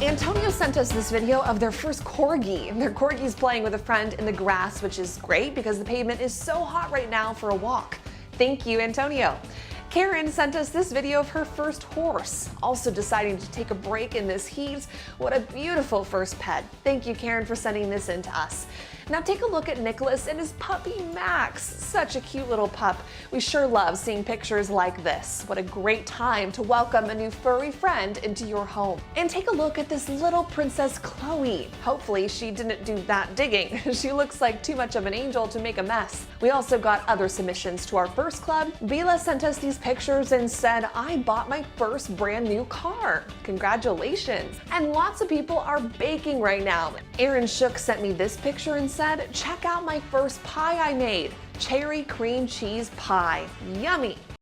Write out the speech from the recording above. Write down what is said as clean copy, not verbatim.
Antonio sent us this video of their first corgi. Their corgi's playing with a friend in the grass, which is great because the pavement is so hot right now for a walk. Thank you, Antonio. Karen sent us this video of her first horse, also deciding to take a break in this heat. What a beautiful first pet. Thank you, Karen, for sending this in to us. Now take a look at Nicholas and his puppy Max. Such a cute little pup. We sure love seeing pictures like this. What a great time to welcome a new furry friend into your home. And take a look at this little Princess Chloe. Hopefully she didn't do that digging. She looks like too much of an angel to make a mess. We also got other submissions to our first club. Vila sent us these pictures and said, I bought my first brand new car. Congratulations. And lots of people are baking right now. Aaron Shook sent me this picture and said, check out my first pie I made. Cherry cream cheese pie. Yummy.